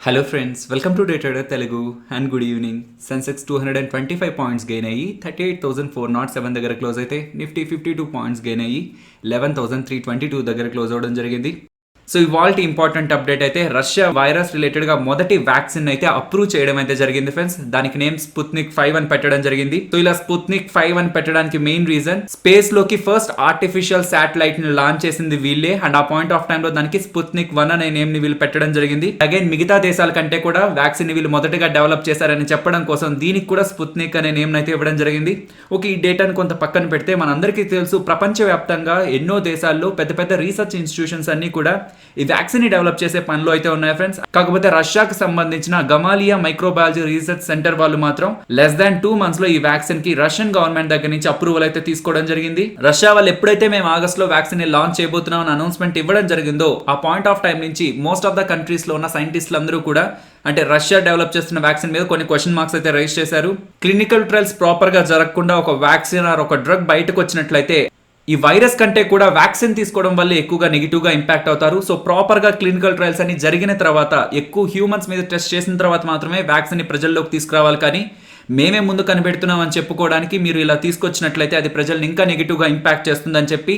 Hello friends, welcome to day trader Telugu and good evening. Sensex 225 points gain అయ్యి 38,407 దగ్గర close అయితే Nifty 52 points gain అయ్యి 11,322 దగ్గర క్లోజ్ అవ్వడం జరిగింది. సో ఇవాల్టి ఇంపార్టెంట్ అప్డేట్ అయితే రష్యా వైరస్ రిలేటెడ్ గా మొదటి వ్యాక్సిన్ అయితే అప్రూవ్ చేయడం అయితే జరిగింది ఫ్రెండ్స్. దానికి నేమ్ స్పుత్నిక్ 5 అని పెట్టడం జరిగింది. సో ఇలా స్పుత్నిక్ 5 అని పెట్టడానికి మెయిన్ రీజన్ స్పేస్ లోకి ఫస్ట్ ఆర్టిఫిషియల్ శాటిలైట్ ని లాంచ్ చేసింది వీళ్ళే. అండ్ ఆ పాయింట్ ఆఫ్ టైమ్ లో దానికి స్పుత్నిక్ 1 అనే నేమ్ ని వీళ్ళు పెట్టడం జరిగింది. అగైన్ మిగతా దేశాల కంటే కూడా వ్యాక్సిన్ ని వీళ్ళు మొదటగా డెవలప్ చేశారని చెప్పడం కోసం దీనికి కూడా స్పుత్నిక్ అనే నేమ్ అయితే ఇవ్వడం జరిగింది. ఓకే, ఈ డేటాను కొంత పక్కన పెడితే మనందరికీ తెలుసు ప్రపంచవ్యాప్తంగా ఎన్నో దేశాల్లో పెద్ద పెద్ద రీసెర్చ్ ఇన్స్టిట్యూషన్స్ అన్ని కూడా ఈ వ్యాక్సిన్ ని డెవలప్ చేసే పనిలో అయితే ఉన్నాయి ఫ్రెండ్స్. కాకపోతే రష్యాకి సంబంధించిన గమాలియా మైక్రోబయాలజీ రీసెర్చ్ సెంటర్ వాళ్ళు మాత్రం లెస్ దాన్ 2 months లో ఈ వ్యాక్సిన్ కి రష్యన్ గవర్నమెంట్ దగ్గర నుంచి అప్రూవల్ అయితే తీసుకోవడం జరిగింది. రష్యా వాళ్ళు ఎప్పుడైతే మేము ఆగస్ట్ లో వ్యాక్సిన్ ని లాంచ్ చేయబోతున్నాం అని అనౌన్స్మెంట్ ఇవ్వడం జరిగిందో ఆ పాయింట్ ఆఫ్ టైం నుంచి మోస్ట్ ఆఫ్ ద కంట్రీస్ లో ఉన్న సైంటిస్టులు అందరూ కూడా అంటే రష్యా డెవలప్ చేస్తున్న వ్యాక్సిన్ మీద కొన్ని క్వశ్చన్ మార్క్స్ అయితే రైజ్ చేశారు. క్లినికల్ ట్రయల్స్ ప్రాపర్ గా జరగకుండా ఒక వ్యాక్సిన్ ఆర్ ఒక డ్రగ్ బయటకు వచ్చినట్లయితే ఈ వైరస్ కంటే కూడా వ్యాక్సిన్ తీసుకోవడం వల్ల ఎక్కువగా నెగిటివ్ గా ఇంపాక్ట్ అవుతారు. సో ప్రాపర్ గా క్లినికల్ ట్రయల్స్ అన్ని జరిగిన తర్వాత ఎక్కువ హ్యూమన్స్ మీద టెస్ట్ చేసిన తర్వాత మాత్రమే వ్యాక్సిన్ ని ప్రజల్లోకి తీసుకురావాలి. కానీ మేమే ముందు కనిపెడుతున్నాం అని చెప్పుకోవడానికి మీరు ఇలా తీసుకొచ్చినట్లయితే అది ప్రజల్ని ఇంకా నెగిటివ్ గా ఇంపాక్ట్ చేస్తుందని చెప్పి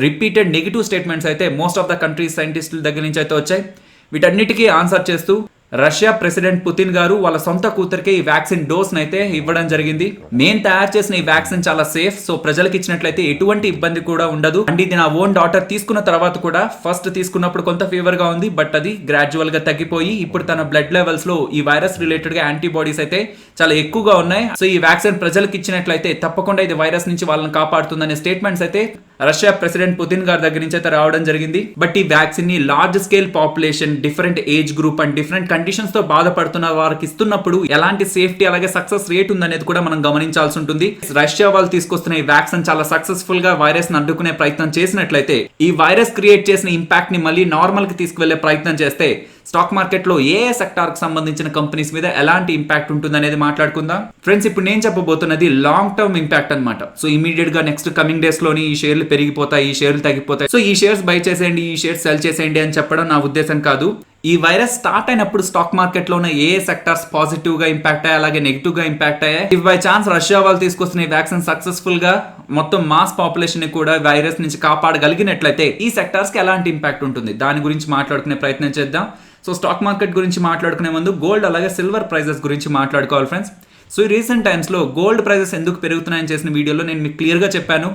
రిపీటెడ్ నెగిటివ్ స్టేట్మెంట్స్ అయితే మోస్ట్ ఆఫ్ ద కంట్రీస్ సైంటిస్టుల దగ్గర నుంచి అయితే వచ్చాయి. వీటన్నిటికీ ఆన్సర్ చేస్తూ రష్యా ప్రెసిడెంట్ పుతిన్ గారు వాళ్ళ సొంత కూతురికే ఈ వ్యాక్సిన్ డోస్ అయితే ఇవ్వడం జరిగింది. నేను తయారు చేసిన ఈ వ్యాక్సిన్ చాలా సేఫ్, సో ప్రజలకు ఇచ్చినట్లయితే ఎటువంటి ఇబ్బంది కూడా ఉండదు. అండ్ ఇది నా ఓన్ డాటర్ తీసుకున్న తర్వాత కూడా ఫస్ట్ తీసుకున్నప్పుడు కొంత ఫీవర్ గా ఉంది, బట్ అది గ్రాడ్యువల్ గా తగ్గిపోయి ఇప్పుడు తన బ్లడ్ లెవెల్స్ లో ఈ వైరస్ రిలేటెడ్ గా యాంటీబాడీస్ అయితే చాలా ఎక్కువగా ఉన్నాయి. సో ఈ వ్యాక్సిన్ ప్రజలకు ఇచ్చినట్లయితే తప్పకుండా ఇది వైరస్ నుంచి వాళ్ళని కాపాడుతుందనే స్టేట్మెంట్స్ అయితే రష్యా ప్రెసిడెంట్ పుతిన్ గారి దగ్గర నుంచి అయితే రావడం జరిగింది. బట్ ఈ వ్యాక్సిన్ ని large scale population, different age group and different conditions తో బాధపడుతున్న వారికి ఇస్తున్నప్పుడు ఎలాంటి సేఫ్టీ అలాగే సక్సెస్ రేట్ ఉందనేది కూడా మనం గమనించాల్సి ఉంటుంది. రష్యా వాళ్ళు తీసుకొస్తున్న ఈ వ్యాక్సిన్ చాలా సక్సెస్ఫుల్ గా వైరస్ ని అడ్డుకునే ప్రయత్నం చేసినట్లయితే ఈ వైరస్ క్రియేట్ చేసిన ఇంపాక్ట్ ని మళ్ళీ నార్మల్ కి తీసుకువెళ్లే ప్రయత్నం చేస్తే స్టాక్ మార్కెట్ లో ఏ సెక్టార్ కి సంబంధించిన కంపెనీస్ మీద ఎలాంటి ఇంపాక్ట్ ఉంటుంది అనేది మాట్లాడుకుందాం ఫ్రెండ్స్. ఇప్పుడు నేను చెప్పబోతున్నది లాంగ్ టర్మ్ ఇంపాక్ట్ అనమాట. సో ఇమీడియట్ గా నెక్స్ట్ కమింగ్ డేస్ లోని ఈ షేర్లు పెరిగిపోతాయి, ఈ షేర్లు తగ్గిపోతాయి, సో ఈ షేర్స్ బై చేసేయండి, ఈ షేర్స్ సెల్ చేసేయండి అని చెప్పడం నా ఉద్దేశం కాదు. ఈ వైరస్ స్టార్ట్ అయినప్పుడు స్టాక్ మార్కెట్ లో ఉన్న ఏ సెక్టార్స్ పాజిటివ్ గా ఇంపాక్ట్ అయ్యాయి అలాగే నెగిటివ్ గా ఇంపాక్ట్ అయ్యాయి. ఇఫ్ బై ఛాన్స్ రష్యా వాళ్ళు తీసుకొస్తున్న ఈ వ్యాక్సిన్ సక్సెస్ఫుల్ గా మొత్తం మాస్ పాపులేషన్ ని కూడా వైరస్ నుంచి కాపాడగలిగినట్లయితే ఈ సెక్టార్స్ కి ఎలాంటి ఇంపాక్ట్ ఉంటుంది దాని గురించి మాట్లాడుకునే ప్రయత్నం చేద్దాం. సో స్టాక్ మార్కెట్ గురించి మాట్లాడుకునే ముందు గోల్డ్ అలాగే సిల్వర్ ప్రైజెస్ గురించి మాట్లాడుకోవాలి ఫ్రెండ్స్. సో ఈ రీసెంట్ టైమ్స్ లో గోల్డ్ ప్రైజెస్ ఎందుకు పెరుగుతున్నాయని చేసిన వీడియోలో నేను మీకు క్లియర్ గా చెప్పాను.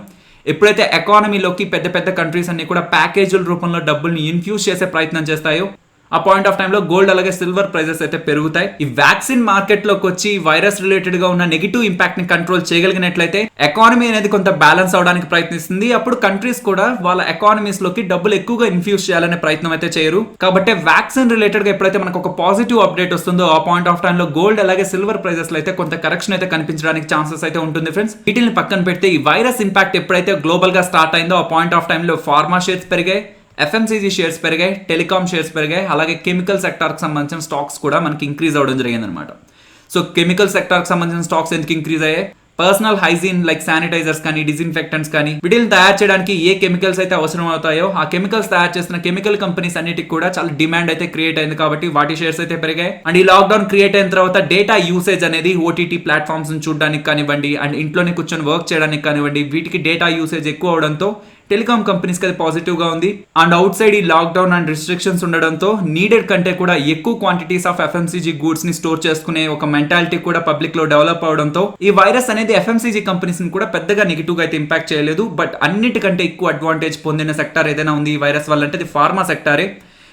ఎప్పుడైతే ఎకానమీలోకి పెద్ద పెద్ద కంట్రీస్ అన్ని కూడా ప్యాకేజీల రూపంలో డబ్బుల్ని ఇన్ఫ్యూజ్ చేసే ప్రయత్నం చేస్తాయో ఆ పాయింట్ ఆఫ్ టైమ్ లో గోల్డ్ అలాగే సిల్వర్ ప్రైజెస్ అయితే పెరుగుతాయి. ఈ వ్యాక్సిన్ మార్కెట్ లోకి వచ్చి వైరస్ రిలేటెడ్ గా ఉన్న నెగిటివ్ ఇంపాక్ట్ ని కంట్రోల్ చేయగలిగినట్లయితే ఎకానమీ అనేది కొంత బ్యాలెన్స్ అవడానికి ప్రయత్నిస్తుంది. అప్పుడు కంట్రీస్ కూడా వాళ్ళ ఎకానమీస్ లోకి డబ్బులు ఎక్కువగా ఇన్ఫ్యూజ్ చేయాలనే ప్రయత్నం అయితే చేయరు. కాబట్టి వ్యాక్సిన్ రిలేటెడ్ గా ఎప్పుడైతే మనకు ఒక పాజిటివ్ అప్డేట్ వస్తుందో ఆ పాయింట్ ఆఫ్ టైమ్ లో గోల్డ్ అలాగే సిల్వర్ ప్రైజెస్ లో అయితే కొంత కరెక్షన్ అయితే కనిపించడానికి ఛాన్సెస్ అయితే ఉంటుంది ఫ్రెండ్స్. వీటిని పక్కన పెడితే ఈ వైరస్ ఇంపాక్ట్ ఎప్పుడైతే గ్లోబల్ గా స్టార్ట్ అయిందో ఆ పాయింట్ ఆఫ్ టైమ్ లో ఫార్మా షేర్స్ పెరిగాయి, ఎఫ్ఎంసీజీ షేర్స్ పెరిగాయి, టెలికామ్ షేర్స్ పెరిగాయి, అలాగే కెమికల్ సెక్టార్కి సంబంధించిన స్టాక్స్ కూడా మనకి ఇంక్రీజ్ అవ్వడం జరిగింది అనమాట. సో కెమికల్ సెక్టార్కి సంబంధించిన స్టాక్స్ ఎందుకు ఇంక్రీజ్ అయ్యాయి? పర్సనల్ హైజీన్ లైక్ శానిటైజర్స్ కానీ డిజిన్ఫెక్టెంట్స్ కానీ వీటిని తయారు చేయడానికి ఏ కెమికల్స్ అయితే అవసరం అవుతాయో ఆ కెమికల్స్ తయారు చేస్తున్న కెమికల్ కంపెనీస్ అన్నిటికి కూడా చాలా డిమాండ్ అయితే క్రియేట్ అయింది కాబట్టి వాటి షేర్స్ అయితే పెరిగాయి. అండ్ ఈ లాక్డౌన్ క్రియేట్ అయిన తర్వాత డేటా యూసేజ్ అనేది ఓటీటీ ప్లాట్ఫామ్స్ చూడడానికి కానివ్వండి అండ్ ఇంట్లోనే కూర్చొని వర్క్ చేయడానికి కానివ్వండి వీటికి డేటా యూసేజ్ ఎక్కువ అవడంతో టెలికామ్ కంపెనీస్కి అది పాజిటివ్ గా ఉంది. అండ్ అవుట్ సైడ్ ఈ లాక్డౌన్ అండ్ రిస్ట్రిక్షన్స్ ఉండడంతో నీడెడ్ కంటే కూడా ఎక్కువ క్వాంటిటీస్ ఆఫ్ ఎఫ్ఎంసీజీ గూడ్స్ ని స్టోర్ చేసుకునే ఒక మెంటాలిటీ కూడా పబ్లిక్ లో డెవలప్ అవడంతో ఈ వైరస్ అనేది ఎఫ్ఎంసీజీ కంపెనీస్ ని కూడా పెద్దగా నెగిటివ్ గా అయితే ఇంపాక్ట్ చేయలేదు. బట్ అన్నిటికంటే ఎక్కువ అడ్వాంటేజ్ పొందిన సెక్టార్ ఏదైనా ఉంది ఈ వైరస్ వల్ల అంటే అది ఫార్మా సెక్టారే.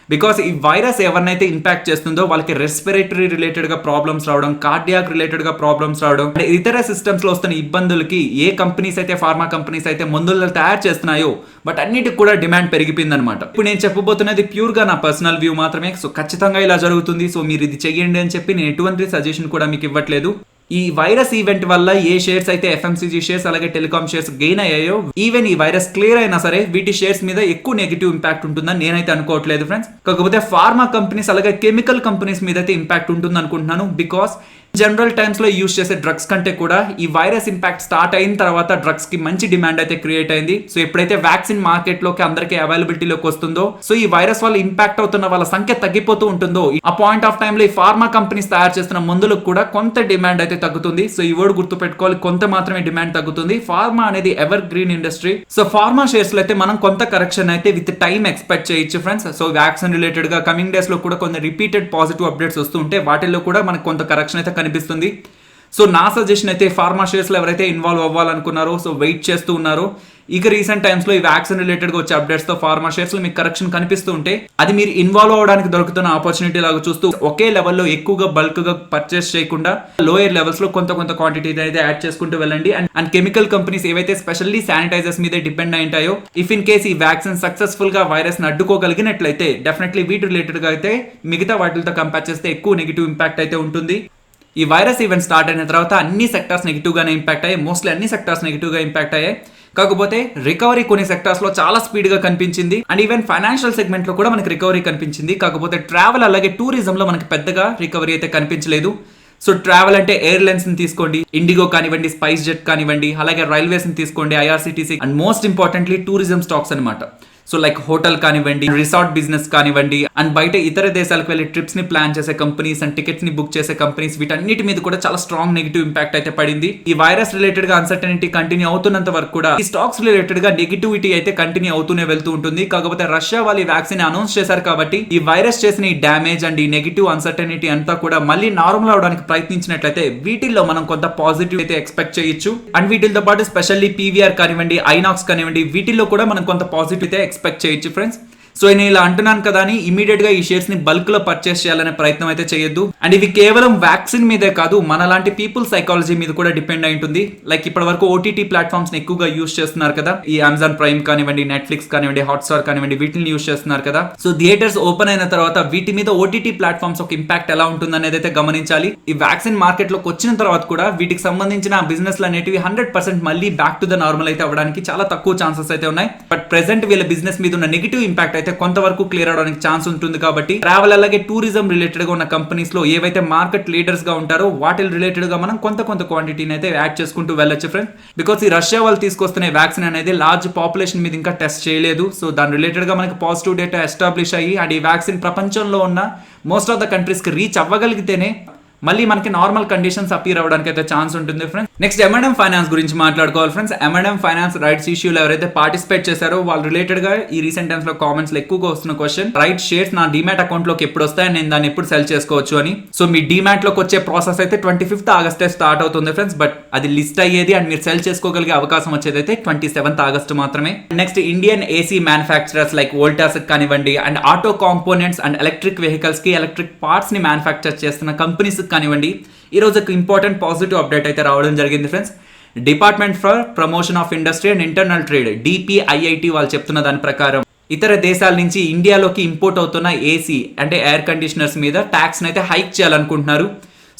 బికాస్ ఈ వైరస్ ఎవరినైతే ఇంపాక్ట్ చేస్తుందో వాళ్ళకి రెస్పిరేటరీ రిలేటెడ్ గా ప్రాబ్లమ్స్ రావడం, కార్డియాక్ రిలేటెడ్ గా ప్రాబ్లమ్స్ రావడం, ఇతర సిస్టమ్స్ లో వస్తున్న ఇబ్బందులకి ఏ కంపెనీస్ అయితే ఫార్మా కంపెనీస్ అయితే మందులు తయారు చేస్తున్నాయో బట్ అన్నిటికి కూడా డిమాండ్ పెరిగిపోయింది అనమాట. ఇప్పుడు నేను చెప్పబోతున్నది ప్యూర్ గా నా పర్సనల్ వ్యూ మాత్రమే. సో ఖచ్చితంగా ఇలా జరుగుతుంది, సో మీరు ఇది చెయ్యండి అని చెప్పి నేను ఎటువంటి సజెషన్ కూడా మీకు ఇవ్వట్లేదు. ఈ వైరస్ ఈవెంట్ వల్ల ఏ షేర్స్ అయితే ఎఫ్ఎంసీజీ షేర్స్ అలాగే టెలికామ్ షేర్స్ గెయిన్ అయ్యాయో ఈవెన్ ఈ వైరస్ క్లియర్ అయినా సరే వీటి షేర్స్ మీద ఎక్కువ నెగిటివ్ ఇంపాక్ట్ ఉంటుందని నేనైతే అనుకోవట్లేదు ఫ్రెండ్స్. కాకపోతే ఫార్మా కంపెనీస్ అలాగే కెమికల్ కంపెనీస్ మీద అయితే ఇంపాక్ట్ ఉంటుంది అనుకుంటున్నాను. బికాస్ జనరల్ టైమ్స్ లో యూజ్ చేసే డ్రగ్స్ కంటే కూడా ఈ వైరస్ ఇంపాక్ట్ స్టార్ట్ అయిన తర్వాత డ్రగ్స్ కి మంచి డిమాండ్ అయితే క్రియేట్ అయింది. సో ఎప్పుడైతే వ్యాక్సిన్ మార్కెట్ లోకి అందరికీ అవైలబిలిటీలోకి వస్తుందో, సో ఈ వైరస్ వల్ల ఇంపాక్ట్ అవుతున్న వాళ్ళ సంఖ్య తగ్గిపోతూ ఉంటుందో, ఆ పాయింట్ ఆఫ్ టైమ్ లో ఈ ఫార్మా కంపెనీస్ తయారు చేస్తున్న మందులకు కూడా కొంత డిమాండ్ అయితే తగ్గుతుంది. సో ఈ వర్డ్ గుర్తు పెట్టుకోవాలి, కొంత మాత్రమే డిమాండ్ తగ్గుతుంది. ఫార్మా అనేది ever green industry. So pharma shares లో అయితే మనం కొంత కరెక్షన్ అయితే విత్ టైం ఎక్స్పెక్ట్ చేయొచ్చు ఫ్రెండ్స్. సో వ్యాక్సిన్ రిలేటెడ్ గా కమింగ్ డేస్ లో కూడా కొన్ని రిపీటెడ్ పాజిటివ్ అప్డేట్స్ వస్తూ ఉంటే వాటిల్లో కూడా మనకు కొంత కరెక్షన్ అయితే కనిపిస్తుంది. సో నా సజెషన్ అయితే ఫార్మా షేర్స్ లో ఎవరైతే ఇన్వాల్వ్ అవ్వాలనుకున్నారో, సో వెయిట్ చేస్తూ ఉన్నారో, ఇక రీసెంట్ టైమ్స్ లో ఈ వ్యాక్సిన్ రిలేటెడ్ గా వచ్చే అప్డేట్స్ తో ఫార్మా షేర్స్ లో మీకు కరెక్షన్ కనిపిస్తూ ఉంటే అది మీరు ఇన్వాల్వ్ అవ్వడానికి దొరుకుతున్న ఆపర్చునిటీ లాగా చూస్తూ ఒకే లెవెల్లో ఎక్కువగా బల్క్ గా పర్చేస్ చేయకుండా లోయర్ లెవెల్స్ లో కొంత క్వాంటిటీ అయితే యాడ్ చేసుకుంటూ వెళ్ళండి. అండ్ కెమికల్ కంపెనీస్ ఏవైతే స్పెషల్లీ శానిటైజర్స్ మీదే డిపెండ్ అయి ఉంటాయో, ఇఫ్ ఇన్ కేస్ ఈ వ్యాక్సిన్ సక్సెస్ఫుల్ గా వైరస్ ని అడ్డుకోగలిగినట్లయితే డెఫినెట్లీ వీటి రిలేటెడ్ గా అయితే మిగతా వాటితో కంపేర్ చేస్తే ఎక్కువ నెగిటివ్ ఇంపాక్ట్ అయితే ఉంటుంది. ఈ వైరస్ ఈవెంట్ స్టార్ట్ అయిన తర్వాత అన్ని సెక్టార్స్ నెగిటివ్ గానే ఇంపాక్ట్ అయ్యాయి. మోస్ట్లీ అన్ని సెక్టార్స్ నెగిటివ్ గా ఇంపాక్ట్ అయ్యాయి. కాకపోతే రికవరీ కొన్ని సెక్టార్స్ లో చాలా స్పీడ్ గా కనిపించింది. అండ్ ఈవెన్ ఫైనాన్షియల్ సెగ్మెంట్ లో కూడా మనకి రికవరీ కనిపించింది. కాకపోతే ట్రావెల్ అలాగే టూరిజం లో మనకి పెద్దగా రికవరీ అయితే కనిపించలేదు. సో ట్రావెల్ అంటే ఎయిర్లైన్స్ ని తీసుకోండి, ఇండిగో కానివ్వండి, స్పైస్ జెట్ కానివ్వండి, అలాగే రైల్వేస్ ని తీసుకోండి, IRCTC, and most importantly tourism stocks అనమాట. సో లైక్ హోటల్ కానివ్వండి, రిసార్ట్ బిజినెస్ కానివ్వండి, అండ్ బయట ఇతర దేశాలకు వెళ్ళి ట్రిప్స్ ని ప్లాన్ చేసే కంపెనీస్ అండ్ టికెట్స్ ని బుక్ చేసే కంపెనీస్, వీటన్నిటి మీద కూడా చాలా స్ట్రాంగ్ నెగిటివ్ ఇంపాక్ట్ అయితే పడింది. ఈ వైరస్ రిలేటెడ్ గా అన్సర్టనిటీ కంటిన్యూ అవుతున్నంత వరకు కూడా ఈ స్టాక్స్ రిలేటెడ్ గా నెగిటివిటీ అయితే కంటిన్యూ అవుతూనే వెళ్తూ ఉంటుంది. కాకపోతే రష్యా వాళ్ళు ఈ వ్యాక్సిన్ అనౌన్స్ చేశారు కాబట్టి ఈ వైరస్ చేసిన ఈ డ్యామేజ్ అండ్ ఈ నెగిటివ్ అన్సర్టనిటీ అంతా కూడా మళ్ళీ నార్మల్ అవడానికి ప్రయత్నించినట్లయితే వీటిల్లో మనం కొంత పాజిటివ్ అయితే ఎక్స్పెక్ట్ చేయొచ్చు. అండ్ వీటితో పాటు స్పెషల్లీ పీవీఆర్ కానివ్వండి, ఐనాక్స్ కానివ్వండి, వీటిల్లో కూడా మనం కొంత పాజిటివ్ అయితే ఎక్స్పెక్ట్ చేయొచ్చు ఫ్రెండ్స్. సో నేను ఇలా అంటున్నాను కదా అని ఇమీడియట్ గా ఈ షేర్స్ ని బల్క్ లో పర్చేస్ చేయాలనే ప్రయత్నం అయితే చేయొద్దు. అండ్ ఇవి కేవలం వ్యాక్సిన్ మీదే కాదు, మనలాంటి పీపుల్ సైకాలజీ మీద కూడా డిపెండ్ అయి ఉంటుంది. లైక్ ఇప్పటి వరకు ఓటీటీ ప్లాట్ఫామ్స్ ని ఎక్కువగా యూస్ చేస్తున్నారు కదా, ఈ అమెజాన్ ప్రైమ్ కానివ్వండి, నెట్ఫ్లిక్స్ కానివ్వండి, హాట్స్టార్ కానివ్వండి, వీటిని యూస్ చేస్తున్నారు కదా. సో థియేటర్స్ ఓపెన్ అయిన తర్వాత వీటి మీద ఓటీటీ ప్లాట్ఫామ్స్ ఒక ఇంపాక్ట్ ఎలా ఉంటుంది అనేది అయితే గమనించాలి. ఈ వ్యాక్సిన్ మార్కెట్ లోకి వచ్చిన తర్వాత కూడా వీటికి సంబంధించిన బిజినెస్ అనేటివి 100% మళ్ళీ బ్యాక్ టు ద నార్మల్ అయితే అవ్వడానికి చాలా తక్కువ ఛాన్సెస్ అయితే ఉన్నాయి. బట్ ప్రెసెంట్ వీళ్ళ బిజినెస్ మీద ఉన్న నెగిటివ్ ఇంపాక్ట్ అయితే కొంతవరకు క్లియర్ అవడానికి ఛాన్స్ ఉంటుంది. కాబట్టి ట్రావెల్ అలాగే టూరిజం రిలేటెడ్ గా ఉన్న కంపెనీస్ లో ఏవైతే మార్కెట్ లీడర్స్ గా ఉంటారో వాటి రిలేటెడ్ గా మనం కొంత క్వాంటిటీని అయితే యాడ్ చేసుకుంటూ వెళ్ళొచ్చు ఫ్రెండ్స్. బికాస్ ఈ రష్యా వాళ్ళు తీసుకొస్తున్న వ్యాక్సిన్ అనేది లార్జ్ పాపులేషన్ మీద ఇంకా టెస్ట్ చేయలేదు. సో దాని రిలేటెడ్ గా మనకి పాజిటివ్ డేటా ఎస్టాబ్లిష్ అయ్యి అండ్ ఈ వ్యాక్సిన్ ప్రపంచంలో ఉన్న మోస్ట్ ఆఫ్ ద కంట్రీస్ కి రీచ్ అవ్వగలిగితేనే మళ్ళీ మనకి నార్మల్ కండిషన్స్ అపీర్ అవ్వడానికి అయితే ఛాన్స్ ఉంటుంది ఫ్రెండ్స్. నెక్స్ట్ M&M ఫైనాన్స్ గురించి మాట్లాడుకోవాలి ఫ్రెండ్స్. M&M ఫైనాన్స్ రైట్స్ ఇష్యూలో ఎవరైతే పార్టిసిపేట్ చేశారో వాళ్ళ రిలేటెడ్ గా ఈ రీసెంట్ టైమ్స్ లో కామెంట్స్ లో ఎక్కువగా వస్తున్న క్వశ్చన్, రైట్ షేర్స్ నా డిమాట్ అకౌంట్ లోకి ఎప్పుడు వస్తాయి, నేను దాన్ని ఎప్పుడు సెల్ చేసుకోవచ్చు అని. సో మీ డిమాట్ లోకి వచ్చే ప్రాసెస్ అయితే 25th ఆగస్టే స్టార్ట్ అవుతుంది ఫ్రెండ్స్. బట్ అది లిస్ట్ అయ్యేది అండ్ మీరు సెల్ చేసుకోగలిగే అవకాశం వచ్చేది అయితే 27th ఆగస్ట్ మాత్రమే. Next Indian AC manufacturers like Voltas కానివ్వండి, and auto components and electric vehicles కి ఎలక్ట్రిక్ పార్ట్స్ ని మ్యానుఫ్యాక్చర్ చేస్తున్న కంపెనీస్ కానివ్వండి, ఈ రోజు ఒక ఇంపార్టెంట్ పాజిటివ్ అప్డేట్ అయితే రావడం జరిగింది friends. Department for promotion of industry and internal trade DPIIT వాళ్ళు చెప్తున్న దాని ప్రకారం ఇతర దేశాల నుంచి ఇండియాలోకి ఇంపోర్ట్ అవుతున్న ఏసీ అంటే ఎయిర్ కండిషనర్స్ మీద ట్యాక్స్ అయితే హైక్ చేయాలనుకుంటున్నారు.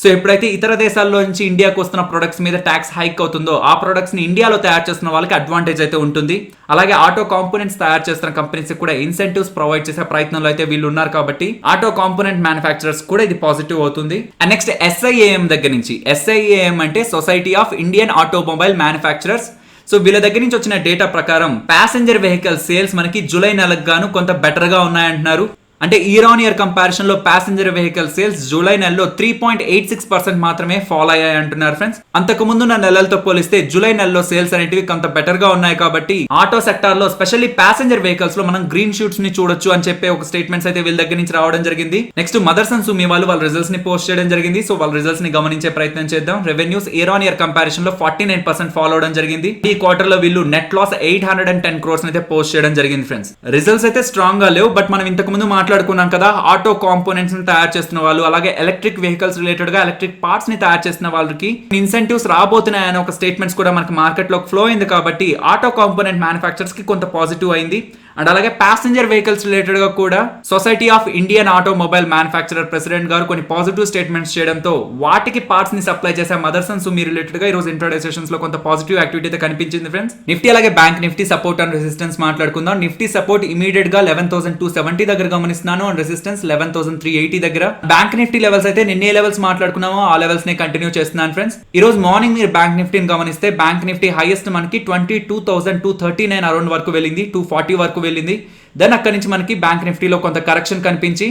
సో ఎప్పుడైతే ఇతర దేశాల్లో నుంచి ఇండియాకు వస్తున్న ప్రొడక్ట్స్ మీద ట్యాక్స్ హైక్ అవుతుందో ఆ ప్రొడక్ట్స్ ని ఇండియాలో తయారు చేస్తున్న వాళ్ళకి అడ్వాంటేజ్ అయితే ఉంటుంది. అలాగే ఆటో కాంపోనెంట్స్ తయారు చేస్తున్న కంపెనీస్ కూడా ఇన్సెంటివ్స్ ప్రొవైడ్ చేసే ప్రయత్నంలో అయితే వీళ్ళు ఉన్నారు. కాబట్టి ఆటో కాంపోనెంట్ మ్యానుఫ్యాక్చరర్స్ కూడా ఇది పాజిటివ్ అవుతుంది. అండ్ నెక్స్ట్ SIAM దగ్గర నుంచి, SIAM అంటే society of Indian automobile manufacturers. So వీళ్ళ దగ్గర నుంచి వచ్చిన డేటా ప్రకారం ప్యాసింజర్ వెహికల్ సేల్స్ మనకి జూలై నెలకు గాను కొంత బెటర్ గా ఉన్నాయంటున్నారు. అంటే ఇయర్ ఆన్ ఇయర్ కంపారిజన్ లో ప్యాసింజర్ వెహికల్ సేల్స్ జూలై నెలలో 3.86% మాత్రమే ఫాల్ అయ్యాయి అంటున్నారు ఫ్రెండ్స్. అంతకు ముందున్న నెలలతో పోలిస్తే జూలై నెలలో సేల్స్ అనేటివి కొంత బెటర్ గా ఉన్నాయి. కాబట్టి ఆటో సెక్టార్ లో స్పెషల్లీ ప్యాసింజర్ వెహికల్స్ లో మనం గ్రీన్ షూట్స్ ని చూడొచ్చు అని చెప్పి ఒక స్టేట్మెంట్స్ అయితే వీళ్ళ దగ్గర నుంచి రావడం జరిగింది. నెక్స్ట్ మదర్సన్ సుమి వాళ్ళు వాళ్ళ రిజల్ట్స్ ని పోస్ట్ చేయడం జరిగింది. సో వాళ్ళ రిజల్ట్స్ ని గమనించే ప్రయత్నం చేద్దాం. Revenues year on year comparison లో 49% ఫాల్ అవడం జరిగింది. ఈ క్వార్టర్ లో వీళ్ళు నెట్ లాస్ 810 crores అయితే పోస్ట్ చేయడం జరిగింది ఫ్రెండ్స్. రిజల్ట్స్ అయితే స్ట్రాంగ్ గా లేవు. బట్ మనం ఇంతకు ముందు మాట్లాడుకున్నాం కదా, ఆటో కాంపోనెంట్స్ ని తయారు చేస్తున్న వాళ్ళు అలాగే ఎలక్ట్రిక్ వెహికల్స్ రిలేటెడ్ గా ఎలక్ట్రిక్ పార్ట్స్ ని తయారు చేస్తున్న వాళ్ళకి ఇన్సెంటివ్స్ రాబోతున్నాయని ఒక స్టేట్మెంట్స్ కూడా మనకి మార్కెట్ లో ఫ్లో అయింది. కాబట్టి ఆటో కాంపోనెంట్ మ్యానుఫ్యాక్చరర్స్ కి కొంత పాజిటివ్ అయింది. అండ్ అలాగే ప్యాసింజర్ వెహికల్స్ రిలేటెడ్ గా కూడా society of Indian automobile manufacturer president గారు కొన్ని పాజిటివ్ స్టేట్మెంట్స్ చేయడంతో వాటికి పార్ట్స్ ని సప్లై చేసే మదర్స్ అండ్ సుమి రిలేటెడ్ గా ఈ రోజు ఇంట్రాడే సెషన్స్ లో కొంత పాజిటివ్ యాక్టివిటీ అయితే కనిపించింది ఫ్రెండ్స్. నిఫ్టీ అలాగే bank Nifty support and resistance మాట్లాడుకుందాం. నిఫ్టీ సపోర్ట్ ఇమీడియట్ గా 11,270 దగ్గర గమనిస్తున్నాను అండ్ రెసిస్టెన్స్ 11,380 దగ్గర. బ్యాంక్ నిఫ్టీ లెవెల్స్ అయితే నిన్న ఏ లెవెల్స్ మాట్లాడుకున్నామో ఆ లెవెల్స్ ని కంటిన్యూ చేస్తున్నాను ఫ్రెండ్స్. ఈ రోజు మార్నింగ్ మీరు బ్యాంక్ నిఫ్టీని గమనిస్తే బ్యాంక్ నిఫ్టీ హైయెస్ట్ మనకి 22,239 అరౌండ్ వరకు వెళ్ళింది, 240 వరకు వెళ్ళింది. దెన్ అక్కడి నుంచి మనకి బ్యాంక్ నిఫ్టీలో కొంత కరెక్షన్ కనిపించి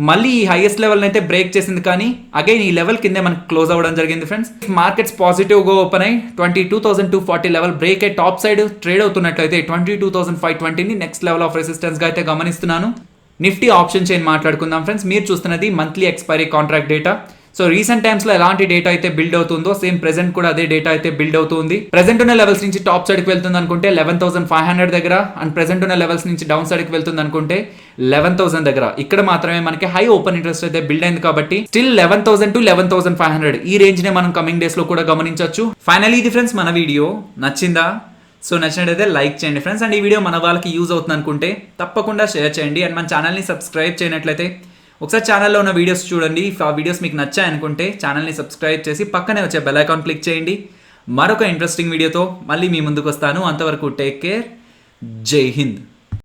మళ్ళీ ఈ హైయెస్ట్ లెవెల్ అయితే బ్రేక్ చేసింది, కానీ అగైన్ ఈ లెవెల్ కిందే మనకి క్లోజ్ అవ్వడం జరిగింది ఫ్రెండ్స్. మార్కెట్స్ పాజిటివ్ గా ఓపెన్ అయ్యి 22,240 లెవెల్ బ్రేక్ అయ్యి టాప్ సైడ్ ట్రేడ్ అవుతున్నట్లయితే 22,520 ని నెక్స్ట్ లెవెల్ ఆఫ్ రెసిస్టెన్స్ గా అయితే గమనిస్తున్నాను. నిఫ్టీ ఆప్షన్ చైన్ మాట్లాడుకుందాం ఫ్రెండ్స్. మీరు చూస్తున్నది monthly expiry contract data. So recent times లో ఎలాంటి డేటా అయితే బిల్డ్ అవుతుందో సేమ్ ప్రెసెంట్ కూడా అదే డేటా అయితే బిల్డ్ అవుతుంది. ప్రెసెంట్ ఉన్న లెవెల్స్ నుంచి టాప్ సైడ్ కి వెళ్తుంది అనుకుంటే 11,500 దగ్గర, అండ్ ప్రెసెంట్ ఉన్న లెవెల్స్ నుంచి డౌన్ సైడ్ కి వెళ్తుంది అనుకుంటే 11,000 దగ్గర. ఇక్కడ మాత్రమే మనకి హై ఓపెన్ ఇంట్రెస్ట్ అయితే బిల్డ్ అయింది కాబట్టి స్టిల్ 11,000 to 11,500 ఈ రేంజ్ నే మనం కమింగ్ డేస్ లో కూడా గమనించవచ్చు. ఫైనల్లీ ఇది ఫ్రెండ్స్ మన వీడియో నచ్చిందా? సో నచ్చినట్టయితే లైక్ చేయండి ఫ్రెండ్స్, అండ్ ఈ వీడియో మన వాళ్ళకి యూజ్ అవుతుంది అనుకుంటే తప్పకుండా షేర్ చేయండి. అండ్ మన ఛానల్ని సబ్స్క్రైబ్ చేయనట్లయితే ఒకసారి ఛానల్లో ఉన్న వీడియోస్ చూడండి. ఆ వీడియోస్ మీకు నచ్చాయనుకుంటే ఛానల్ని సబ్స్క్రైబ్ చేసి పక్కనే వచ్చే బెల్ ఐకాన్ క్లిక్ చేయండి. మరొక ఇంట్రెస్టింగ్ వీడియోతో మళ్ళీ మీ ముందుకు వస్తాను. అంతవరకు టేక్ కేర్. జై హింద్.